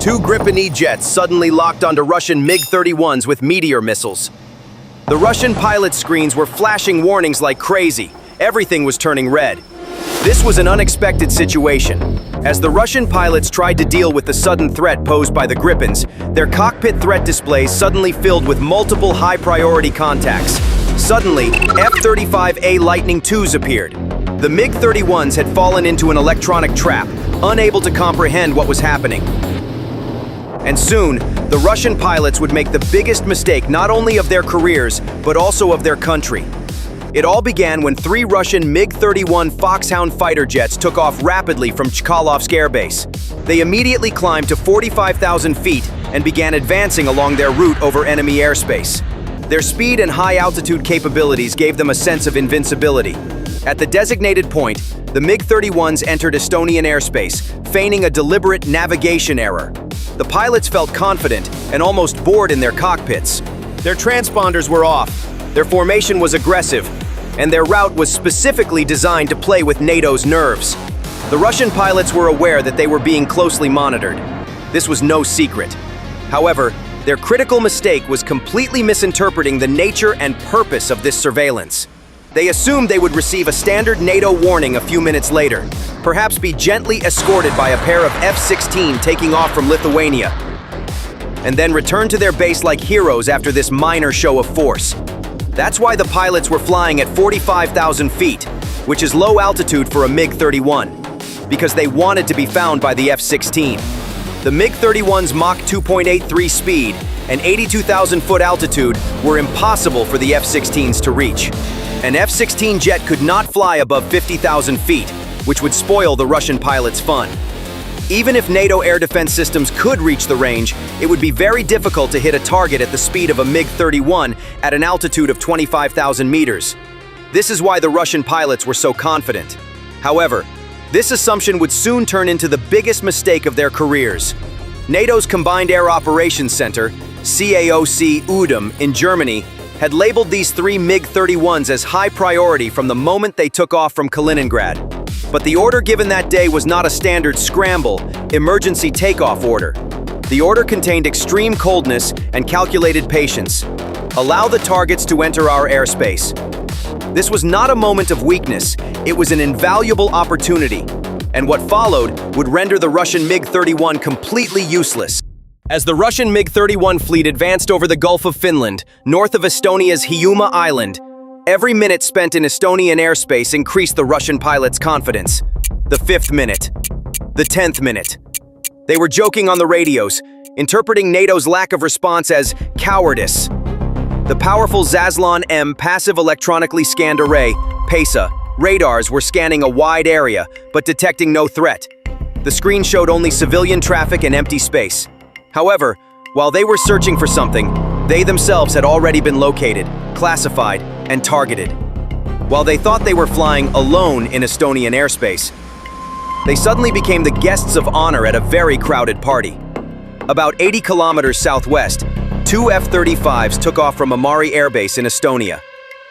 Two Gripen E jets suddenly locked onto Russian MiG-31s with Meteor missiles. The Russian pilot screens were flashing warnings like crazy. Everything was turning red. This was an unexpected situation. As the Russian pilots tried to deal with the sudden threat posed by the Gripens, their cockpit threat displays suddenly filled with multiple high-priority contacts. Suddenly, F-35A Lightning IIs appeared. The MiG-31s had fallen into an electronic trap, unable to comprehend what was happening. And soon, the Russian pilots would make the biggest mistake not only of their careers, but also of their country. It all began when three Russian MiG-31 Foxhound fighter jets took off rapidly from Chkalovsk Air Base. They immediately climbed to 45,000 feet and began advancing along their route over enemy airspace. Their speed and high-altitude capabilities gave them a sense of invincibility. At the designated point, the MiG-31s entered Estonian airspace, feigning a deliberate navigation error. The pilots felt confident and almost bored in their cockpits. Their transponders were off, their formation was aggressive, and their route was specifically designed to play with NATO's nerves. The Russian pilots were aware that they were being closely monitored. This was no secret. However, their critical mistake was completely misinterpreting the nature and purpose of this surveillance. They assumed they would receive a standard NATO warning a few minutes later, perhaps be gently escorted by a pair of F-16 taking off from Lithuania, and then return to their base like heroes after this minor show of force. That's why the pilots were flying at 45,000 feet, which is low altitude for a MiG-31, because they wanted to be found by the F-16. The MiG-31's Mach 2.83 speed and 82,000-foot altitude were impossible for the F-16s to reach. An F-16 jet could not fly above 50,000 feet, which would spoil the Russian pilots' fun. Even if NATO air defense systems could reach the range, it would be very difficult to hit a target at the speed of a MiG-31 at an altitude of 25,000 meters. This is why the Russian pilots were so confident. However, this assumption would soon turn into the biggest mistake of their careers. NATO's Combined Air Operations Center, CAOC UDOM, in Germany, had labeled these three MiG-31s as high priority from the moment they took off from Kaliningrad. But the order given that day was not a standard scramble, emergency takeoff order. The order contained extreme coldness and calculated patience. Allow the targets to enter our airspace. This was not a moment of weakness, it was an invaluable opportunity, and what followed would render the Russian MiG-31 completely useless. As the Russian MiG-31 fleet advanced over the Gulf of Finland, north of Estonia's Hiiumaa Island, every minute spent in Estonian airspace increased the Russian pilots' confidence. The 5th minute. The 10th minute. They were joking on the radios, interpreting NATO's lack of response as cowardice. The powerful Zaslon M passive electronically scanned array, PESA, radars were scanning a wide area, but detecting no threat. The screen showed only civilian traffic and empty space. However, while they were searching for something, they themselves had already been located, classified, and targeted. While they thought they were flying alone in Estonian airspace, they suddenly became the guests of honor at a very crowded party. About 80 kilometers southwest, two F-35s took off from Amari Air Base in Estonia.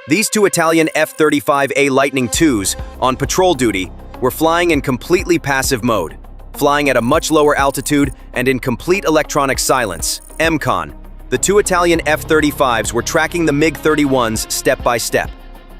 These two Italian F-35A Lightning IIs, on patrol duty, were flying in completely passive mode, flying at a much lower altitude and in complete electronic silence, EMCON. The two Italian F-35s were tracking the MiG-31s step by step.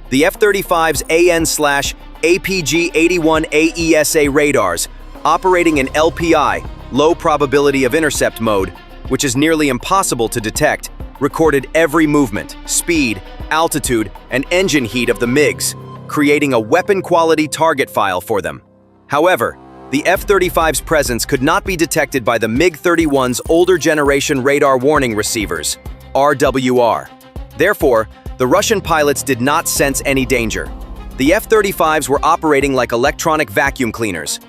The F-35's AN/APG-81 AESA radars, operating in LPI, low probability of intercept mode, which is nearly impossible to detect, recorded every movement, speed, altitude, and engine heat of the MiGs, creating a weapon-quality target file for them. However, the F-35's presence could not be detected by the MiG-31's older generation radar warning receivers, RWR. Therefore, the Russian pilots did not sense any danger. The F-35s were operating like electronic vacuum cleaners.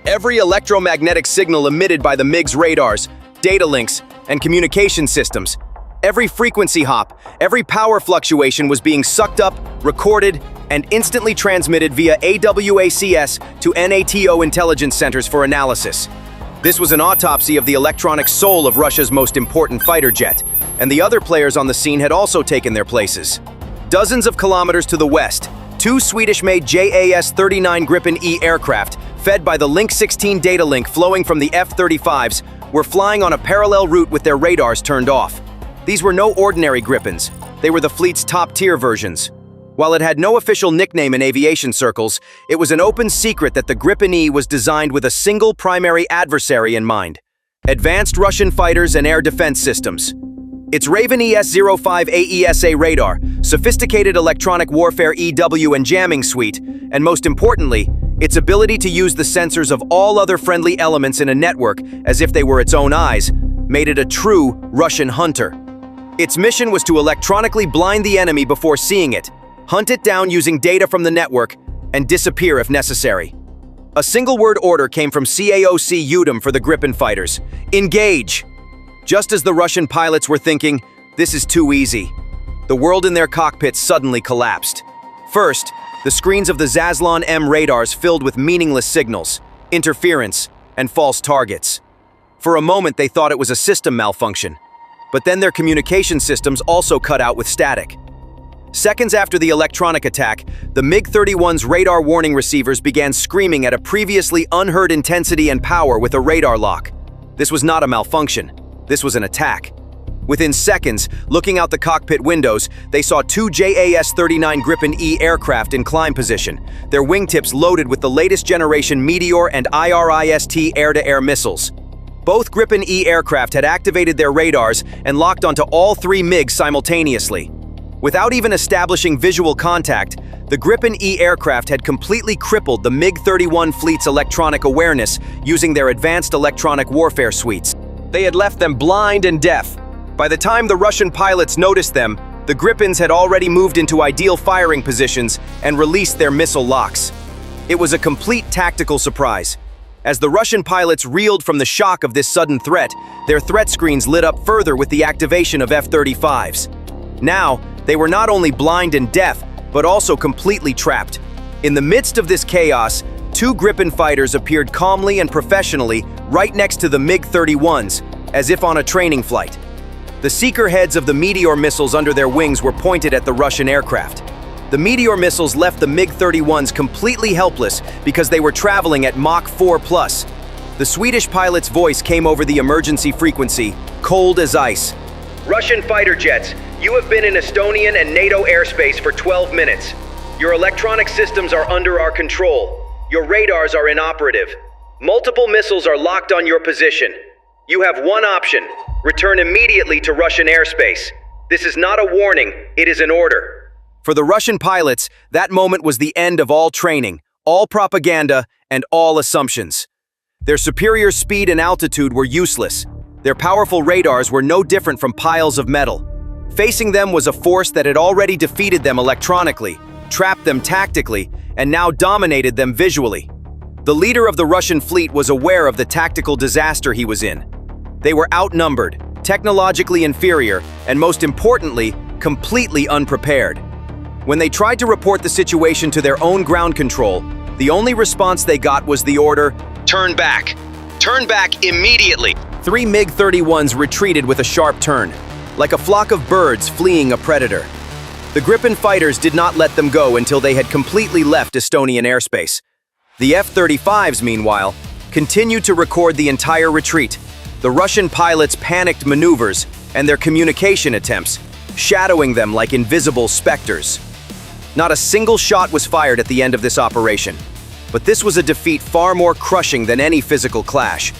Every electromagnetic signal emitted by the MiG's radars, data links, and communication systems, every frequency hop, every power fluctuation was being sucked up, recorded, and instantly transmitted via AWACS to NATO intelligence centers for analysis. This was an autopsy of the electronic soul of Russia's most important fighter jet, and the other players on the scene had also taken their places. Dozens of kilometers to the west, two Swedish-made JAS-39 Gripen E aircraft, fed by the Link 16 data link flowing from the F-35s, were flying on a parallel route with their radars turned off. These were no ordinary Gripens. They were the fleet's top-tier versions. While it had no official nickname in aviation circles, it was an open secret that the Gripen E was designed with a single primary adversary in mind: advanced Russian fighters and air defense systems. Its Raven ES-05 AESA radar, sophisticated electronic warfare EW and jamming suite, and most importantly, its ability to use the sensors of all other friendly elements in a network as if they were its own eyes, made it a true Russian hunter. Its mission was to electronically blind the enemy before seeing it, hunt it down using data from the network, and disappear if necessary. A single-word order came from CAOC UDM for the Gripen fighters: engage! Just as the Russian pilots were thinking, this is too easy, the world in their cockpits suddenly collapsed. First, the screens of the Zaslon M radars filled with meaningless signals, interference, and false targets. For a moment, they thought it was a system malfunction, but then their communication systems also cut out with static. Seconds after the electronic attack, the MiG-31's radar warning receivers began screaming at a previously unheard intensity and power with a radar lock. This was not a malfunction. This was an attack. Within seconds, looking out the cockpit windows, they saw two JAS-39 Gripen E aircraft in climb position, their wingtips loaded with the latest generation Meteor and IRIS-T air-to-air missiles. Both Gripen E aircraft had activated their radars and locked onto all three MiGs simultaneously. Without even establishing visual contact, the Gripen E aircraft had completely crippled the MiG-31 fleet's electronic awareness using their advanced electronic warfare suites. They had left them blind and deaf. By the time the Russian pilots noticed them, the Gripens had already moved into ideal firing positions and released their missile locks. It was a complete tactical surprise. As the Russian pilots reeled from the shock of this sudden threat, their threat screens lit up further with the activation of F-35s. Now, they were not only blind and deaf, but also completely trapped. In the midst of this chaos, two Gripen fighters appeared calmly and professionally right next to the MiG-31s, as if on a training flight. The seeker heads of the Meteor missiles under their wings were pointed at the Russian aircraft. The Meteor missiles left the MiG-31s completely helpless because they were traveling at Mach 4+. The Swedish pilot's voice came over the emergency frequency, cold as ice. Russian fighter jets, you have been in Estonian and NATO airspace for 12 minutes. Your electronic systems are under our control. Your radars are inoperative. Multiple missiles are locked on your position. You have one option: return immediately to Russian airspace. This is not a warning, it is an order. For the Russian pilots, that moment was the end of all training, all propaganda, and all assumptions. Their superior speed and altitude were useless. Their powerful radars were no different from piles of metal. Facing them was a force that had already defeated them electronically, trapped them tactically, and now dominated them visually. The leader of the Russian fleet was aware of the tactical disaster he was in. They were outnumbered, technologically inferior, and most importantly, completely unprepared. When they tried to report the situation to their own ground control, the only response they got was the order, "Turn back! Turn back immediately!" Three MiG-31s retreated with a sharp turn, like a flock of birds fleeing a predator. The Gripen fighters did not let them go until they had completely left Estonian airspace. The F-35s, meanwhile, continued to record the entire retreat, the Russian pilots' panicked maneuvers and their communication attempts, shadowing them like invisible specters. Not a single shot was fired at the end of this operation, but this was a defeat far more crushing than any physical clash.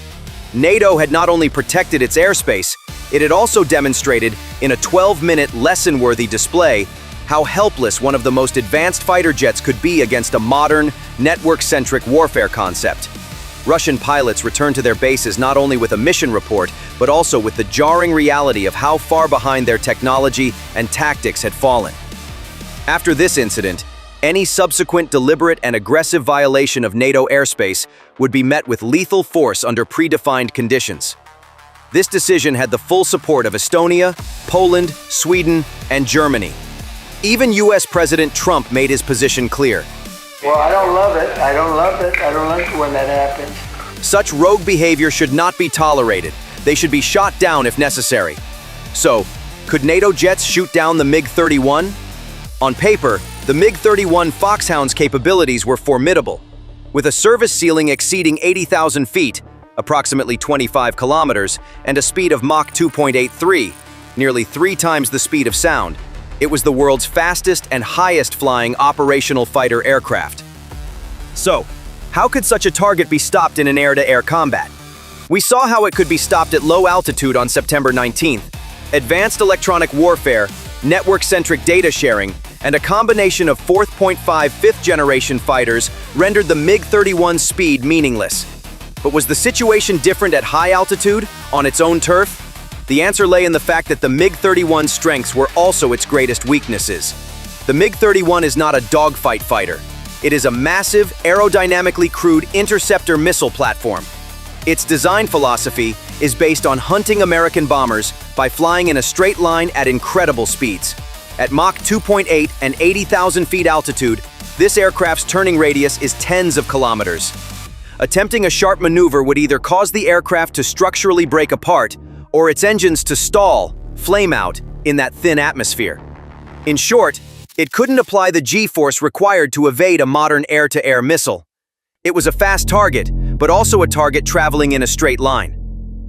NATO had not only protected its airspace, it had also demonstrated, in a 12-minute lesson-worthy display, how helpless one of the most advanced fighter jets could be against a modern, network-centric warfare concept. Russian pilots returned to their bases not only with a mission report, but also with the jarring reality of how far behind their technology and tactics had fallen. After this incident, any subsequent deliberate and aggressive violation of NATO airspace would be met with lethal force under predefined conditions. This decision had the full support of Estonia, Poland, Sweden, and Germany. Even US President Trump made his position clear. Well, I don't love it. I don't love it. I don't like it when that happens. Such rogue behavior should not be tolerated. They should be shot down if necessary. So, could NATO jets shoot down the MiG-31? On paper, the MiG-31 Foxhound's capabilities were formidable. With a service ceiling exceeding 80,000 feet, approximately 25 kilometers, and a speed of Mach 2.83, nearly 3 times the speed of sound. It was the world's fastest and highest-flying operational fighter aircraft. So, how could such a target be stopped in an air-to-air combat? We saw how it could be stopped at low altitude on September 19th. Advanced electronic warfare, network-centric data sharing, and a combination of 4.5 fifth-generation fighters rendered the MiG-31's speed meaningless. But was the situation different at high altitude, on its own turf? The answer lay in the fact that the MiG-31's strengths were also its greatest weaknesses. The MiG-31 is not a dogfight fighter. It is a massive, aerodynamically crewed interceptor missile platform. Its design philosophy is based on hunting American bombers by flying in a straight line at incredible speeds. At Mach 2.8 and 80,000 feet altitude, this aircraft's turning radius is tens of kilometers. Attempting a sharp maneuver would either cause the aircraft to structurally break apart or its engines to stall, flame out, in that thin atmosphere. In short, it couldn't apply the G-force required to evade a modern air-to-air missile. It was a fast target, but also a target traveling in a straight line.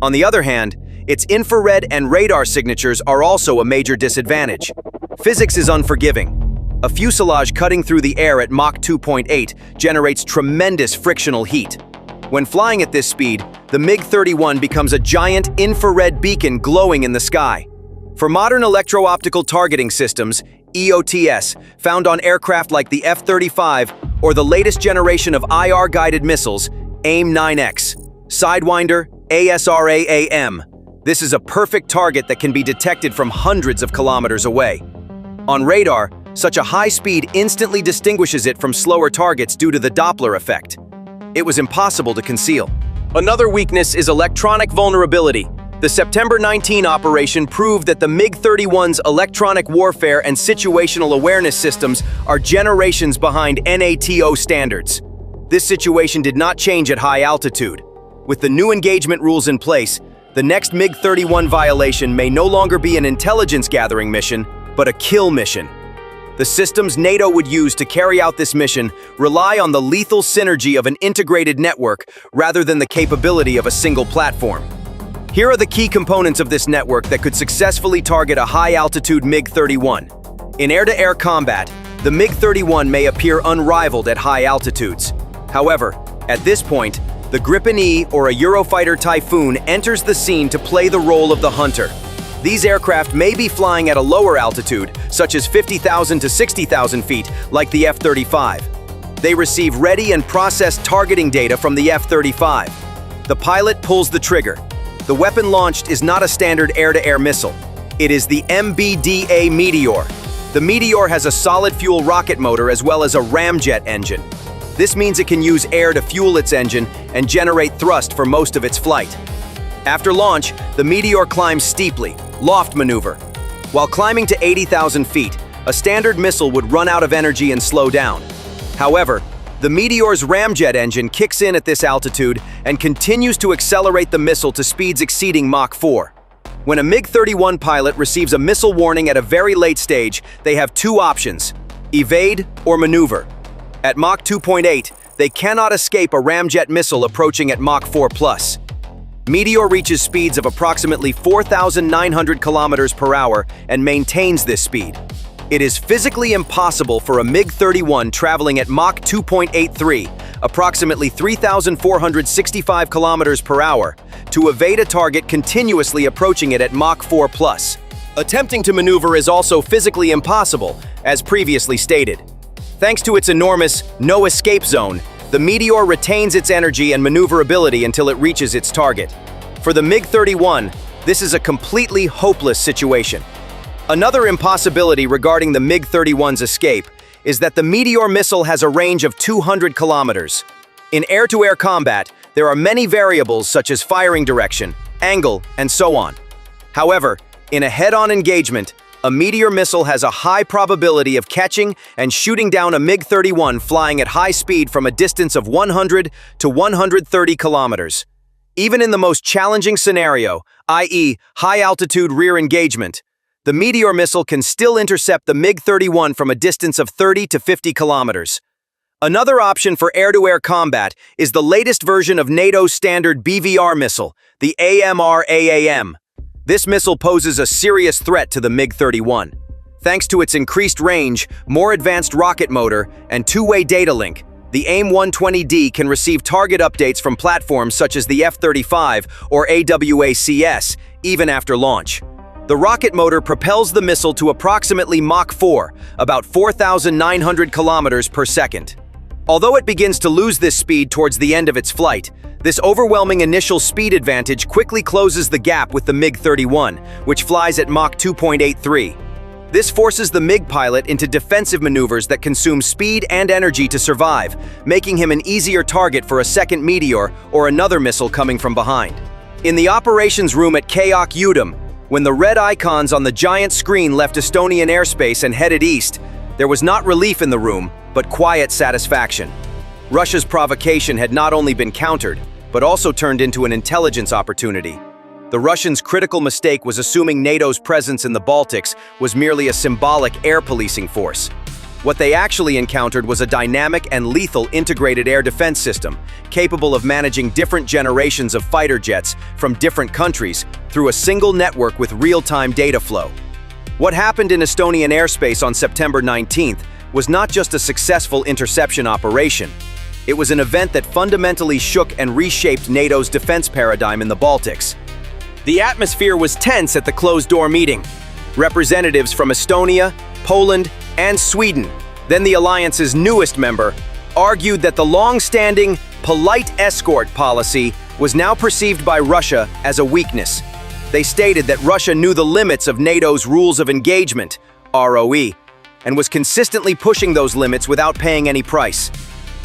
On the other hand, its infrared and radar signatures are also a major disadvantage. Physics is unforgiving. A fuselage cutting through the air at Mach 2.8 generates tremendous frictional heat. When flying at this speed, the MiG-31 becomes a giant infrared beacon glowing in the sky. For modern electro-optical targeting systems, EOTS, found on aircraft like the F-35 or the latest generation of IR-guided missiles, AIM-9X, Sidewinder, ASRA-AM. This is a perfect target that can be detected from hundreds of kilometers away. On radar, such a high speed instantly distinguishes it from slower targets due to the Doppler effect. It was impossible to conceal. Another weakness is electronic vulnerability. The September 19 operation proved that the MiG-31's electronic warfare and situational awareness systems are generations behind NATO standards. This situation did not change at high altitude. With the new engagement rules in place, the next MiG-31 violation may no longer be an intelligence-gathering mission, but a kill mission. The systems NATO would use to carry out this mission rely on the lethal synergy of an integrated network rather than the capability of a single platform. Here are the key components of this network that could successfully target a high-altitude MiG-31. In air-to-air combat, the MiG-31 may appear unrivaled at high altitudes. However, at this point, the Gripen E or a Eurofighter Typhoon enters the scene to play the role of the hunter. These aircraft may be flying at a lower altitude, such as 50,000 to 60,000 feet, like the F-35. They receive ready and processed targeting data from the F-35. The pilot pulls the trigger. The weapon launched is not a standard air-to-air missile. It is the MBDA Meteor. The Meteor has a solid fuel rocket motor as well as a ramjet engine. This means it can use air to fuel its engine and generate thrust for most of its flight. After launch, the Meteor climbs steeply, loft maneuver. While climbing to 80,000 feet, a standard missile would run out of energy and slow down. However, the Meteor's ramjet engine kicks in at this altitude and continues to accelerate the missile to speeds exceeding Mach 4. When a MiG-31 pilot receives a missile warning at a very late stage, they have two options: evade or maneuver. At Mach 2.8, they cannot escape a ramjet missile approaching at Mach 4+. Meteor reaches speeds of approximately 4,900 kilometers per hour and maintains this speed. It is physically impossible for a MiG-31 traveling at Mach 2.83, approximately 3,465 kilometers per hour, to evade a target continuously approaching it at Mach 4+. Attempting to maneuver is also physically impossible, as previously stated. Thanks to its enormous no-escape zone, the Meteor retains its energy and maneuverability until it reaches its target. For the MiG-31, this is a completely hopeless situation. Another impossibility regarding the MiG-31's escape is that the Meteor missile has a range of 200 kilometers. In air-to-air combat, there are many variables such as firing direction, angle, and so on. However, in a head-on engagement, a Meteor missile has a high probability of catching and shooting down a MiG-31 flying at high speed from a distance of 100 to 130 kilometers. Even in the most challenging scenario, i.e., high-altitude rear engagement, the Meteor missile can still intercept the MiG-31 from a distance of 30 to 50 kilometers. Another option for air-to-air combat is the latest version of NATO's standard BVR missile, the AMRAAM. This missile poses a serious threat to the MiG-31. Thanks to its increased range, more advanced rocket motor, and two-way data link, the AIM-120D can receive target updates from platforms such as the F-35 or AWACS, even after launch. The rocket motor propels the missile to approximately Mach 4, about 4,900 kilometers per second. Although it begins to lose this speed towards the end of its flight, this overwhelming initial speed advantage quickly closes the gap with the MiG-31, which flies at Mach 2.83. This forces the MiG pilot into defensive maneuvers that consume speed and energy to survive, making him an easier target for a second Meteor or another missile coming from behind. In the operations room at KAK-UDEM, when the red icons on the giant screen left Estonian airspace and headed east, there was not relief in the room, but quiet satisfaction. Russia's provocation had not only been countered, but also turned into an intelligence opportunity. The Russians' critical mistake was assuming NATO's presence in the Baltics was merely a symbolic air policing force. What they actually encountered was a dynamic and lethal integrated air defense system, capable of managing different generations of fighter jets from different countries through a single network with real-time data flow. What happened in Estonian airspace on September 19th was not just a successful interception operation. It was an event that fundamentally shook and reshaped NATO's defense paradigm in the Baltics. The atmosphere was tense at the closed-door meeting. Representatives from Estonia, Poland, and Sweden, then the alliance's newest member, argued that the long-standing polite escort policy was now perceived by Russia as a weakness. They stated that Russia knew the limits of NATO's rules of engagement, ROE, and was consistently pushing those limits without paying any price.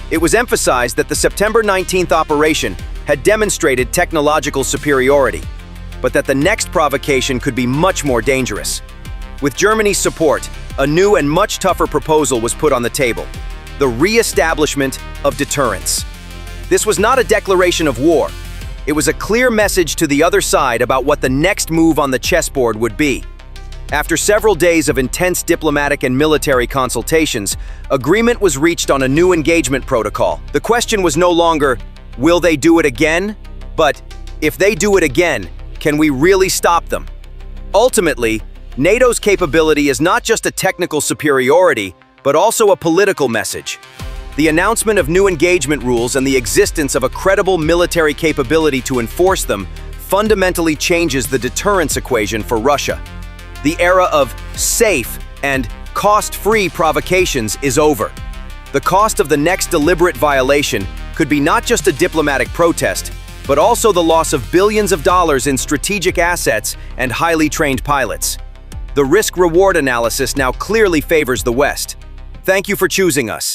It was emphasized that the September 19th operation had demonstrated technological superiority, but that the next provocation could be much more dangerous. With Germany's support, a new and much tougher proposal was put on the table: the re-establishment of deterrence. This was not a declaration of war. It was a clear message to the other side about what the next move on the chessboard would be. After several days of intense diplomatic and military consultations, agreement was reached on a new engagement protocol. The question was no longer, will they do it again? But, if they do it again, can we really stop them? Ultimately, NATO's capability is not just a technical superiority, but also a political message. The announcement of new engagement rules and the existence of a credible military capability to enforce them fundamentally changes the deterrence equation for Russia. The era of safe and cost-free provocations is over. The cost of the next deliberate violation could be not just a diplomatic protest, but also the loss of billions of dollars in strategic assets and highly trained pilots. The risk-reward analysis now clearly favors the West. Thank you for choosing us.